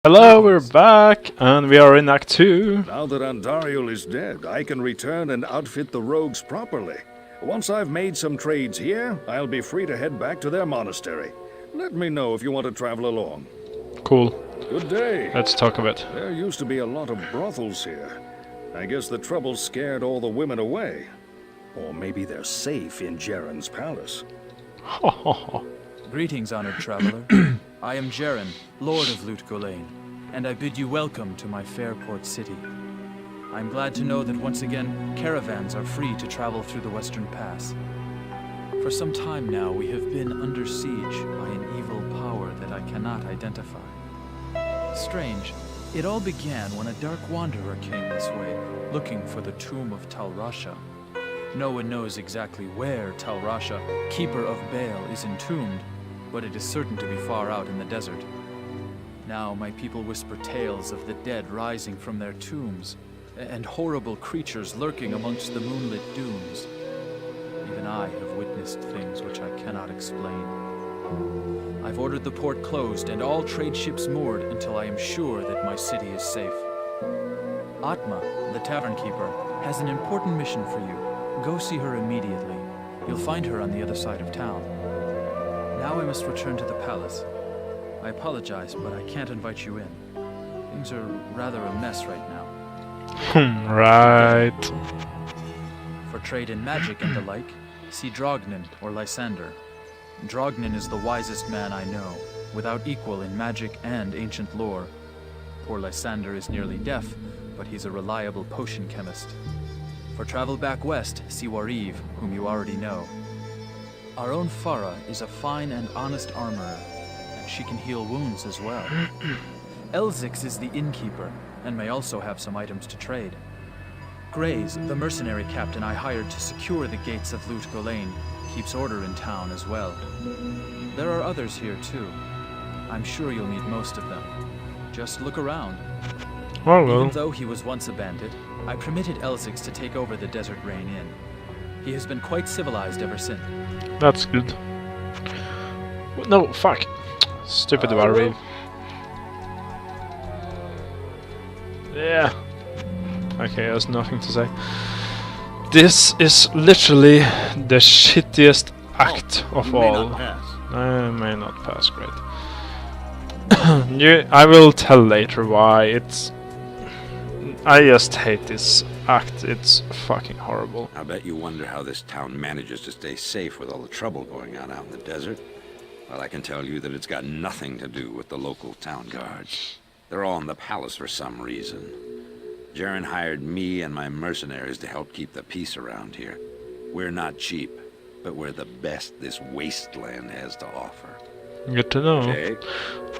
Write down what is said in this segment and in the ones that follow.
Hello, we're back, and we are in Act 2. Now that Andariel is dead, I can return and outfit the rogues properly. Once I've made some trades here, I'll be free to head back to their monastery. Let me know if you want to travel along. Cool. Good day. Let's talk a bit. There used to be a lot of brothels here. I guess the trouble scared all the women away. Or maybe they're safe in Jaren's palace. Greetings, honored traveler. I am Jaren, Lord of Lut Gholein, and I bid you welcome to my fair port city. I'm glad to know that once again, caravans are free to travel through the Western Pass. For some time now, we have been under siege by an evil power that I cannot identify. Strange, it all began when a dark wanderer came this way, looking for the tomb of Tal Rasha. No one knows exactly where Tal Rasha, Keeper of Baal, is entombed, but it is certain to be far out in the desert. Now my people whisper tales of the dead rising from their tombs, and horrible creatures lurking amongst the moonlit dunes. Even I have witnessed things which I cannot explain. I've ordered the port closed and all trade ships moored until I am sure that my city is safe. Atma, the tavern keeper, has an important mission for you. Go see her immediately. You'll find her on the other side of town. Now I must return to the palace. I apologize, but I can't invite you in. Things are rather a mess right now. Right. For trade in magic and the like, see Drognin or Lysander. Drognin is the wisest man I know, without equal in magic and ancient lore. Poor Lysander is nearly deaf, but he's a reliable potion chemist. For travel back west, see Wariv, whom you already know. Our own Farah is a fine and honest armorer, and she can heal wounds as well. Elzix is the innkeeper, and may also have some items to trade. Grays, the mercenary captain I hired to secure the gates of Lut Gholein, keeps order in town as well. There are others here too. I'm sure you'll meet most of them. Just look around. Oh well. Even though he was once a bandit, I permitted Elzix to take over the Desert Rain Inn. He has been quite civilized ever since. That's good. No, fuck. Stupid Warrior. Yeah. Okay, there's nothing to say. This is literally the shittiest act of all. I may not pass, great. I will tell later why it's... I just hate this act, it's fucking horrible. I bet you wonder how this town manages to stay safe with all the trouble going on out in the desert. Well, I can tell you that it's got nothing to do with the local town guards. They're all in the palace for some reason. Jaren hired me and my mercenaries to help keep the peace around here. We're not cheap, but we're the best this wasteland has to offer. Good to know. Jay,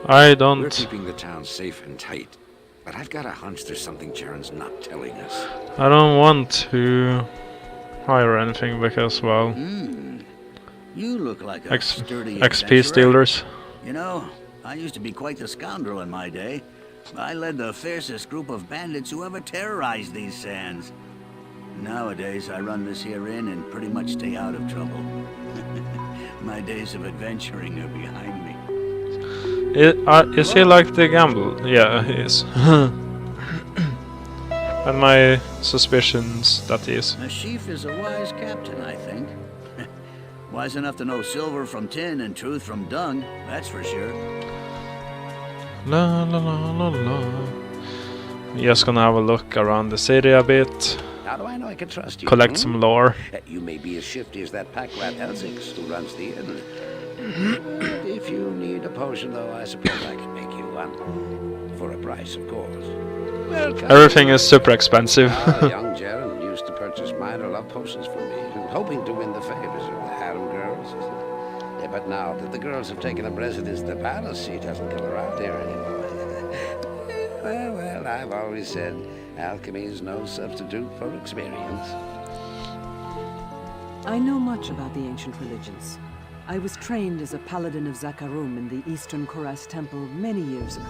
I don't... we're keeping the town safe and tight. But I've got a hunch there's something Jaren's not telling us. I don't want to hire anything because, well... You look like a sturdy XP adventurer. stealers. You know, I used to be quite the scoundrel in my day. I led the fiercest group of bandits who ever terrorized these sands. Nowadays, I run this here inn and pretty much stay out of trouble. My days of adventuring are behind me. Is he like the gamble? Yeah, he is. And my suspicions that he is. A chief is a wise captain, I think. Wise enough to know silver from tin and truth from dung, that's for sure. La la la la la. Just gonna have a look around the city a bit. How do I know I can trust you? Collect some lore. You may be as shifty as that pack rat Elzix who runs the inn. If you need a potion, though, I suppose I can make you one. For a price, of course. Welcome. Everything is super expensive. Young Jaren used to purchase minor love potions from me, hoping to win the favors of the harem girls. Yeah, but now that the girls have taken up residence in the palace, she doesn't come around here anymore. well, I've always said alchemy is no substitute for experience. I know much about the ancient religions. I was trained as a paladin of Zakarum in the Eastern Koras Temple many years ago.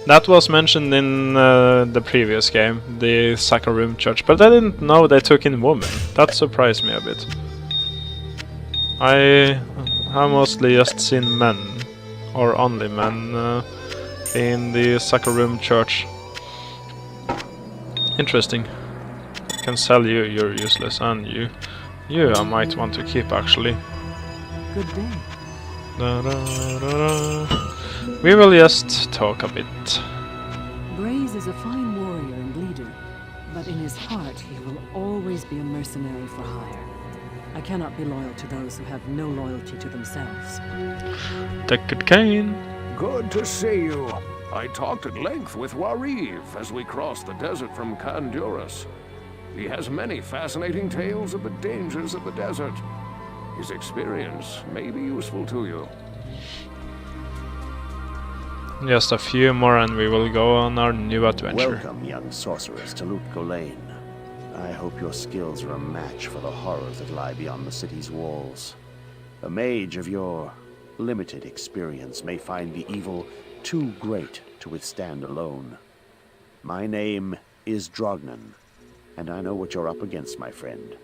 That was mentioned in the previous game, the Sakarum Church, but I didn't know they took in women. That surprised me a bit. I have mostly just seen men, or only men, in the Sakarum church. Interesting. I can sell you, you're useless, and you I might want to keep actually. Good day. Da, da, da, da. We will just talk a bit. Braze is a fine warrior and leader, but in his heart he will always be a mercenary for hire. I cannot be loyal to those who have no loyalty to themselves. Deckard Cain. Good to see you. I talked at length with Wariv as we crossed the desert from Khanduras. He has many fascinating tales of the dangers of the desert. His experience may be useful to you. Just a few more and we will go on our new adventure. Welcome, young sorceress, to Lut Gholein. I hope your skills are a match for the horrors that lie beyond the city's walls. A mage of your limited experience may find the evil too great to withstand alone. My name is Drognan, and I know what you're up against, my friend.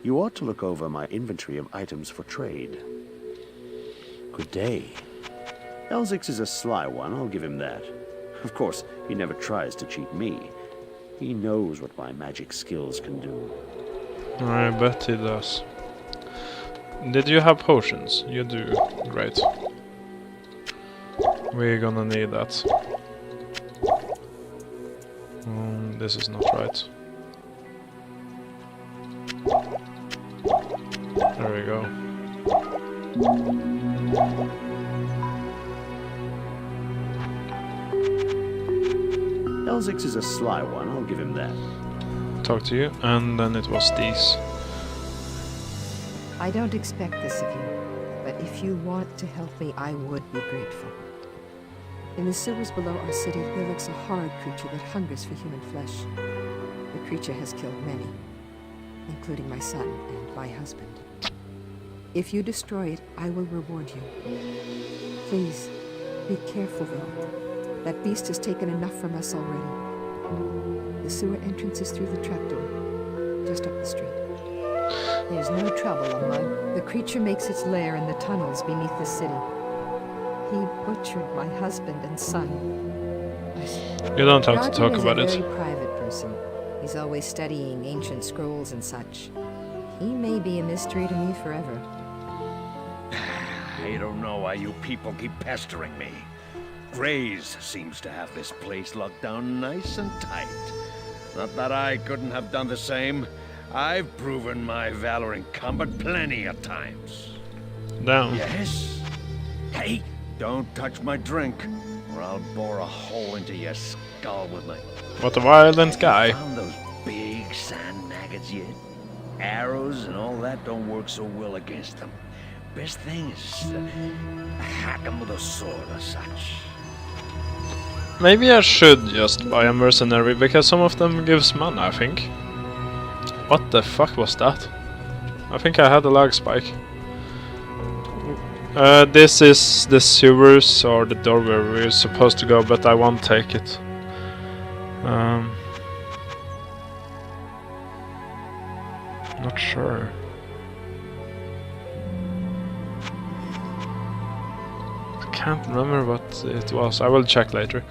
You ought to look over my inventory of items for trade. Good day. Elzix is a sly one, I'll give him that. Of course, he never tries to cheat me. He knows what my magic skills can do. I bet he does. Did you have potions? You do. Great. We're gonna need that. This is not right. There we go. Elzix is a sly one, I'll give him that. Talk to you, and then it was these. I don't expect this of you, but if you want to help me, I would be grateful. In the sewers below our city, there lurks a horrid creature that hungers for human flesh. The creature has killed many, including my son and my husband. If you destroy it, I will reward you. Please, be careful though. That beast has taken enough from us already. The sewer entrance is through the trapdoor, just up the street. There's no trouble, Amon. The creature makes its lair in the tunnels beneath the city. He butchered my husband and son. You don't have to Roger talk is about a it. very private person. He's always studying ancient scrolls and such. He may be a mystery to me forever. I don't know why you people keep pestering me. Grays seems to have this place locked down nice and tight. Not that I couldn't have done the same. I've proven my valor in combat plenty of times. Down. Yes? Hey, don't touch my drink, or I'll bore a hole into your skull with my... What a violent guy. Found those big sand maggots yet? Arrows and all that don't work so well against them. Best thing is hack them with a sword or such. Maybe I should just buy a mercenary, because some of them gives mana, I think. What the fuck was that? I think I had a lag spike. This is the sewers, or the door where we're supposed to go, but I won't take it. Not sure. Can't remember what it was. I will check later.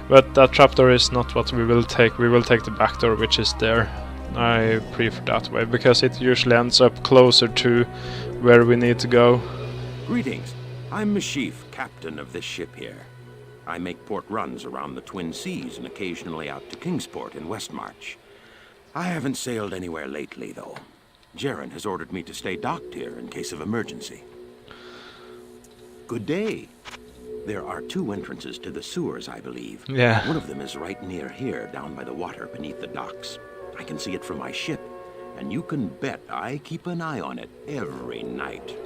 But that trapdoor is not what we will take. We will take the back door, which is there. I prefer that way, because it usually ends up closer to where we need to go. Greetings. I'm Mashif, captain of this ship here. I make port runs around the Twin Seas and occasionally out to Kingsport in Westmarch. I haven't sailed anywhere lately, though. Jaren has ordered me to stay docked here in case of emergency. Good day. There are 2 entrances to the sewers, I believe. Yeah. One of them is right near here, down by the water beneath the docks. I can see it from my ship, and you can bet I keep an eye on it every night.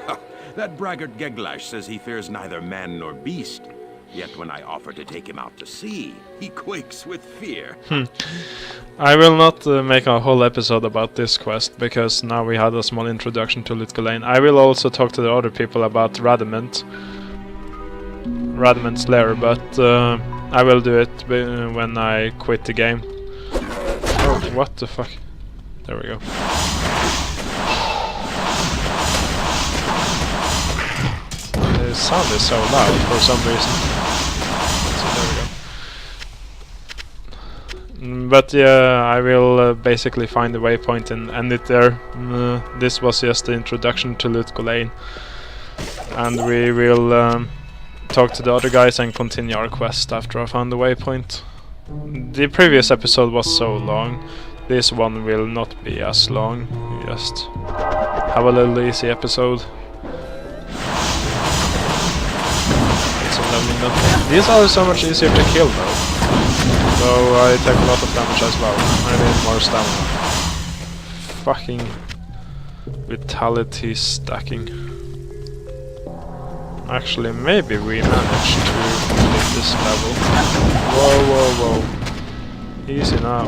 Ha! That braggart Geglash says he fears neither man nor beast. Yet when I offer to take him out to sea, he quakes with fear. I will not make a whole episode about this quest, because now we had a small introduction to Lut Gholein. I will also talk to the other people about Radament's lair, but I will do it when I quit the game. Oh, what the fuck? There we go. The sound is so loud for some reason. But yeah, I will basically find the waypoint and end it there. This was just the introduction to Lut Gholein, and we will talk to the other guys and continue our quest after I found the waypoint. The previous episode was so long. This one will not be as long. Just have a little easy episode. These are so much easier to kill though. So I take a lot of damage as well. I need more stamina. Fucking vitality stacking. Actually, maybe we managed to complete this level. Whoa, whoa, whoa. Easy now.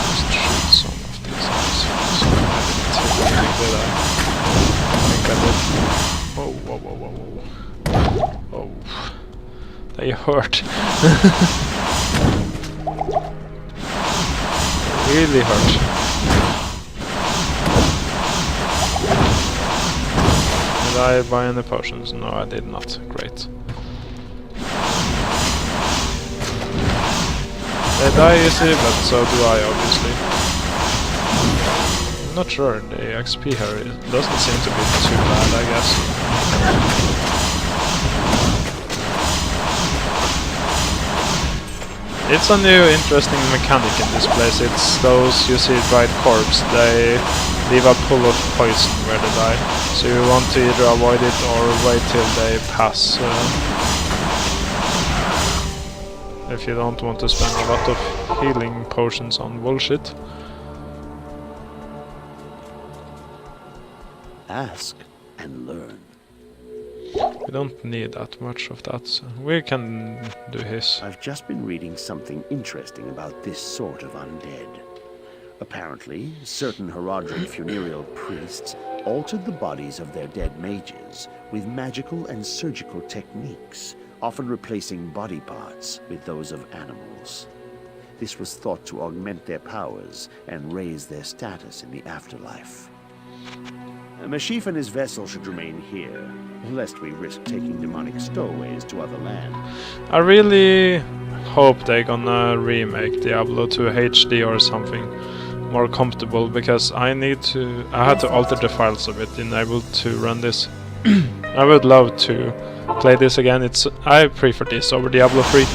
Just shoot some of these assholes. I didn't hit anything, did I? I think I did. Whoa, whoa, whoa, whoa, whoa. Oh. They hurt. Really hurt. Did I buy any potions? No, I did not. Great. They die easy, but so do I, obviously. I'm not sure. The XP here doesn't seem to be too bad, I guess. It's a new interesting mechanic in this place. It's those you see dried corpse, they leave a pool of poison where they die. So you want to either avoid it or wait till they pass. If you don't want to spend a lot of healing potions on bullshit. Ask and learn. We don't need that much of that, so we can do his. I've just been reading something interesting about this sort of undead. Apparently, certain Horadric funereal priests altered the bodies of their dead mages with magical and surgical techniques, often replacing body parts with those of animals. This was thought to augment their powers and raise their status in the afterlife. Mashif and his vessel should remain here, lest we risk taking demonic stowaways to other lands. I really hope they're gonna remake Diablo II HD or something more comfortable, because I had to alter the files a bit in able to run this. I would love to play this again. I prefer this over Diablo 3.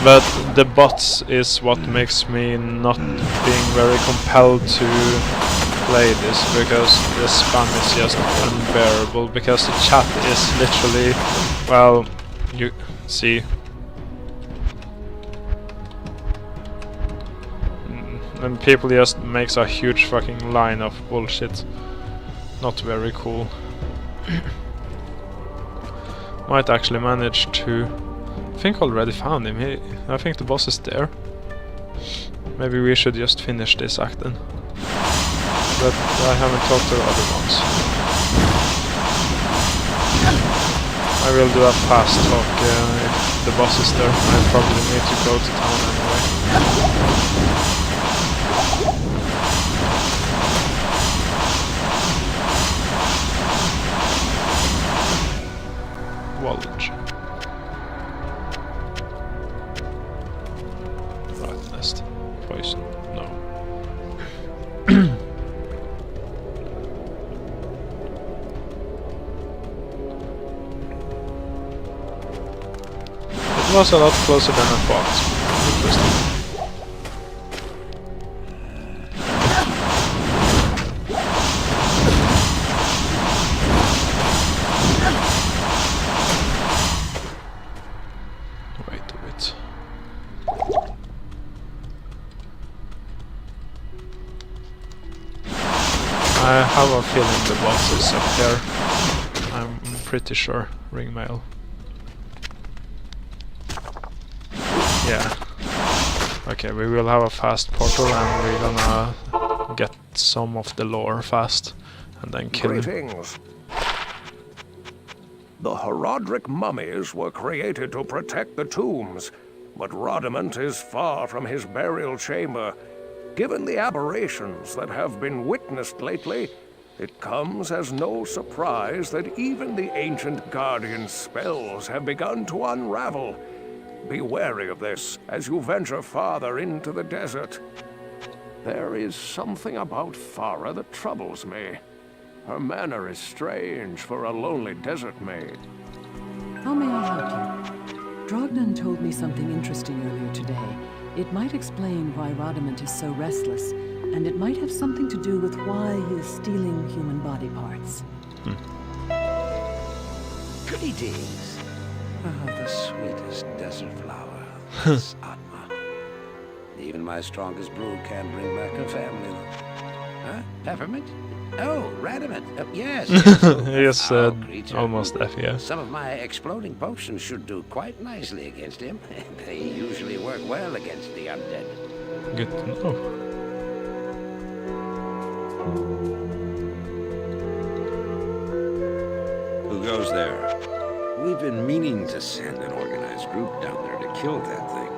But the bots is what makes me not being very compelled to play this, because the spam is just unbearable, because the chat is literally, well, you see. And people just makes a huge fucking line of bullshit. Not very cool. Might actually manage to... I think I already found him. I think the boss is there. Maybe we should just finish this act then. But I haven't talked to the other ones. I will do a fast talk if the boss is there. I probably need to go to town anyway. Wallet. Right, nest. Poison. No. It was a lot closer than I thought. Interesting. I have a feeling the boss is up here. I'm pretty sure. Ring mail. Yeah. Okay, we will have a fast portal and we're gonna get some of the lore fast and then kill him. Greetings. The Horadric mummies were created to protect the tombs, but Rodiment is far from his burial chamber. Given the aberrations that have been witnessed lately, It comes as no surprise that even the ancient Guardian's spells have begun to unravel. Be wary of this as you venture farther into the desert. There is something about Farah that troubles me. Her manner is strange for a lonely desert maid. How may I help you? Drognan told me something interesting earlier today. It might explain why Radamant is so restless, and it might have something to do with why he is stealing human body parts. Greetings. Oh, the sweetest desert flower. This Atma. Even my strongest brew can't bring back her family. Huh? Peppermint? Oh, Radamant. Yes. Yes, almost F, yeah. Some of my exploding potions should do quite nicely against him. They usually work well against the undead. Good to know. Who goes there? We've been meaning to send an organized group down there to kill that thing,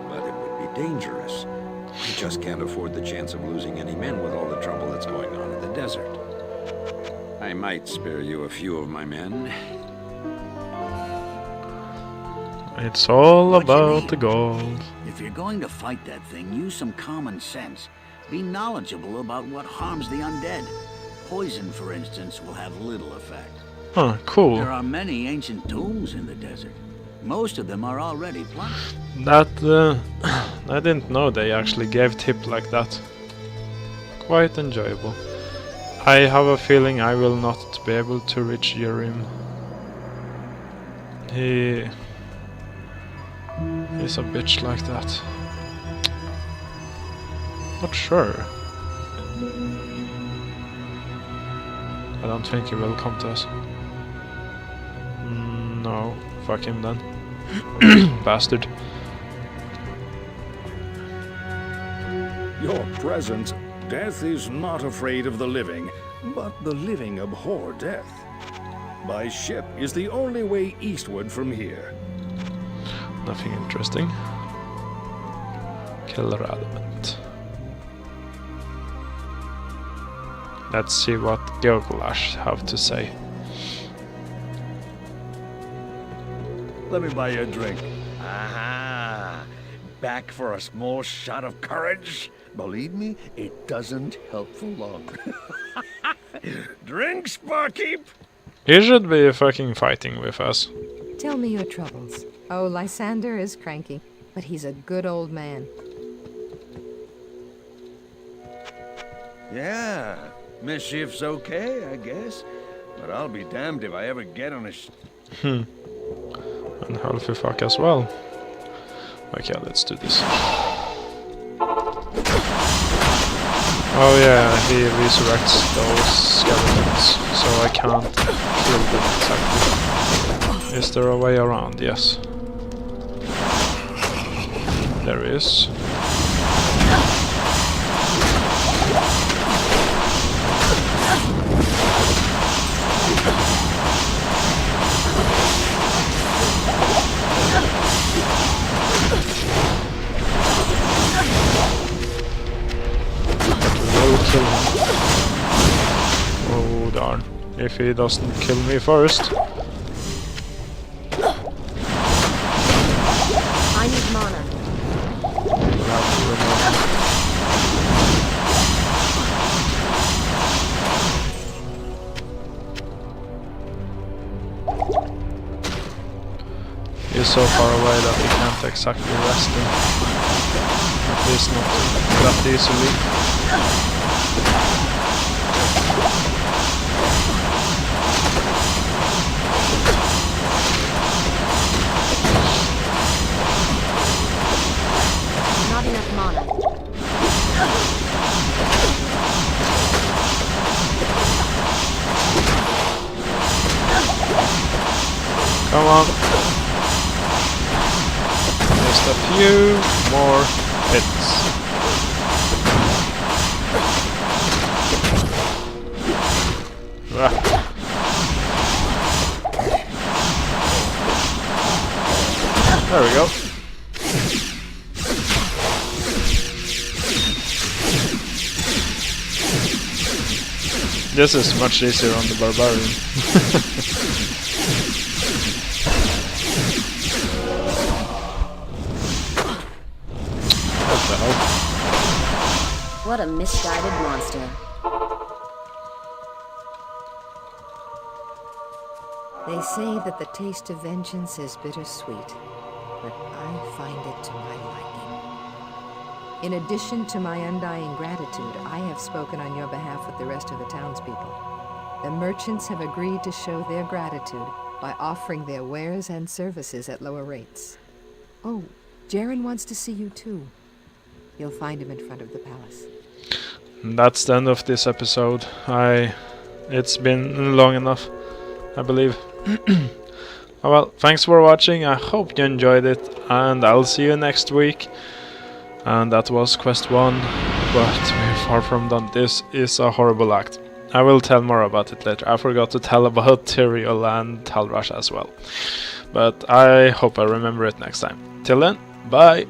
but it would be dangerous. We just can't afford the chance of losing any men with all the trouble that's going on in the desert. I might spare you a few of my men. It's all about the gold. If you're going to fight that thing, use some common sense. Be knowledgeable about what harms the undead. Poison, for instance, will have little effect. Huh, cool. There are many ancient tombs in the desert. Most of them are already plundered. That, I didn't know they actually gave tip like that. Quite enjoyable. I have a feeling I will not be able to reach Yurim. He's a bitch like that. Not sure. I don't think he will come to us. No, fuck him then. Bastard. Your presence. Death is not afraid of the living, but the living abhor death. By ship is the only way eastward from here. Nothing interesting. Kill Radamant. Let's see what Gilgalash have to say. Let me buy you a drink. Aha! Back for a small shot of courage? Believe me, it doesn't help for long. Drinks, barkeep! He should be fucking fighting with us. Tell me your troubles. Oh, Lysander is cranky, but he's a good old man. Yeah, mischief's okay, I guess. But I'll be damned if I ever get on a And healthy fuck as well. Okay, let's do this. Oh yeah, he resurrects those skeletons, so I can't kill them exactly. Is there a way around? Yes. There is. Kill him. Oh darn. If he doesn't kill me first. I need mana. We'll have to remember. He's so far away that we can't exactly rest him. At least not that easily. Not enough mana. Come on. Just a few more hits. There we go. This is much easier on the barbarian. What the hell? What a misguided monster. They say that the taste of vengeance is bittersweet, but I find it to my liking. In addition to my undying gratitude, I have spoken on your behalf with the rest of the townspeople. The merchants have agreed to show their gratitude by offering their wares and services at lower rates. Oh, Jaren wants to see you too. You'll find him in front of the palace. That's the end of this episode. It's been long enough, I believe. Oh well, thanks for watching. I hope you enjoyed it, and I'll see you next week. And that was Quest 1, but we're far from done. This is a horrible act. I will tell more about it later. I forgot to tell about Tyrael and Talrash as well. But I hope I remember it next time. Till then, bye!